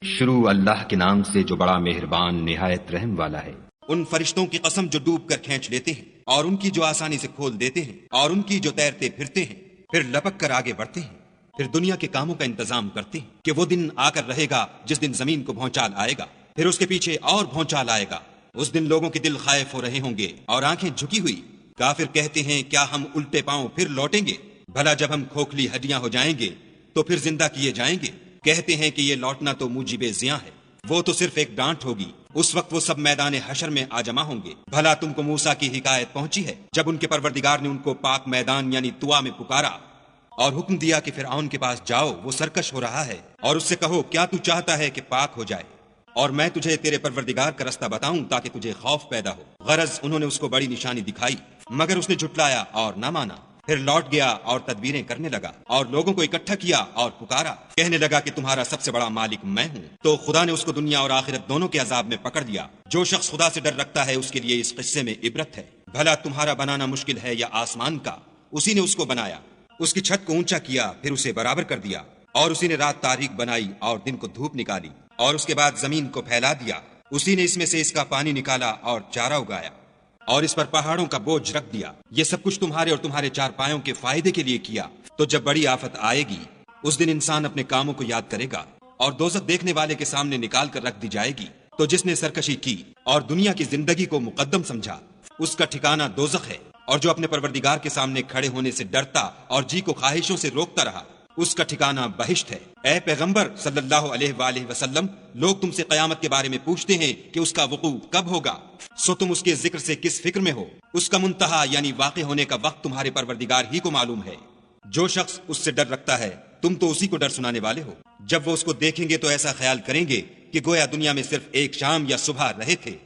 شروع اللہ کے نام سے جو بڑا مہربان نہایت رحم والا ہے۔ ان فرشتوں کی قسم جو ڈوب کر کھینچ لیتے ہیں، اور ان کی جو آسانی سے کھول دیتے ہیں، اور ان کی جو تیرتے پھرتے ہیں، پھر لپک کر آگے بڑھتے ہیں، پھر دنیا کے کاموں کا انتظام کرتے ہیں کہ وہ دن آ کر رہے گا جس دن زمین کو بھونچال آئے گا، پھر اس کے پیچھے اور بھونچال آئے گا۔ اس دن لوگوں کے دل خائف ہو رہے ہوں گے اور آنکھیں جھکی ہوئی۔ کافر کہتے ہیں کیا ہم الٹے پاؤں پھر لوٹیں گے؟ بھلا جب ہم کھوکھلی ہڈیاں ہو جائیں گے تو پھر زندہ کیے جائیں گے؟ کہتے ہیں کہ یہ لوٹنا تو موجب زیاں ہے، وہ تو صرف ایک ڈانٹ ہوگی، اس وقت وہ سب میدان حشر میں آ جمع ہوں گے۔ بھلا تم کو موسیٰ کی حکایت پہنچی ہے جب ان کے پروردگار نے ان کو پاک میدان یعنی طوا میں پکارا اور حکم دیا کہ فرعون کے پاس جاؤ، وہ سرکش ہو رہا ہے، اور اس سے کہو کیا تو چاہتا ہے کہ پاک ہو جائے اور میں تجھے تیرے پروردگار کا رستہ بتاؤں تاکہ تجھے خوف پیدا ہو۔ غرض انہوں نے اس کو بڑی نشانی دکھائی مگر اس نے جھٹلایا اور نہ مانا، پھر لوٹ گیا اور تدبیریں کرنے لگا اور لوگوں کو اکٹھا کیا اور پکارا، کہنے لگا کہ تمہارا سب سے بڑا مالک میں ہوں۔ تو خدا نے اس کو دنیا اور آخرت دونوں کے عذاب میں پکڑ دیا۔ جو شخص خدا سے ڈر رکھتا ہے اس کے لیے اس قصے میں عبرت ہے۔ بھلا تمہارا بنانا مشکل ہے یا آسمان کا؟ اسی نے اس کو بنایا، اس کی چھت کو اونچا کیا، پھر اسے برابر کر دیا، اور اسی نے رات تاریک بنائی اور دن کو دھوپ نکالی، اور اس کے بعد زمین کو پھیلا دیا، اسی نے اس میں سے اس کا پانی نکالا اور چارہ اگایا، اور اس پر پہاڑوں کا بوجھ رکھ دیا۔ یہ سب کچھ تمہارے اور تمہارے چار پایوں کے فائدے کے لیے کیا۔ تو جب بڑی آفت آئے گی اس دن انسان اپنے کاموں کو یاد کرے گا اور دوزخ دیکھنے والے کے سامنے نکال کر رکھ دی جائے گی۔ تو جس نے سرکشی کی اور دنیا کی زندگی کو مقدم سمجھا اس کا ٹھکانہ دوزخ ہے، اور جو اپنے پروردگار کے سامنے کھڑے ہونے سے ڈرتا اور جی کو خواہشوں سے روکتا رہا اس کا ٹھکانہ بہشت ہے۔ اے پیغمبر صلی اللہ علیہ وآلہ وسلم، لوگ تم سے قیامت کے بارے میں پوچھتے ہیں کہ اس کا وقوع کب ہوگا، سو تم اس کے ذکر سے کس فکر میں ہو؟ اس کا منتہا یعنی واقع ہونے کا وقت تمہارے پروردگار ہی کو معلوم ہے۔ جو شخص اس سے ڈر رکھتا ہے تم تو اسی کو ڈر سنانے والے ہو۔ جب وہ اس کو دیکھیں گے تو ایسا خیال کریں گے کہ گویا دنیا میں صرف ایک شام یا صبح رہے تھے۔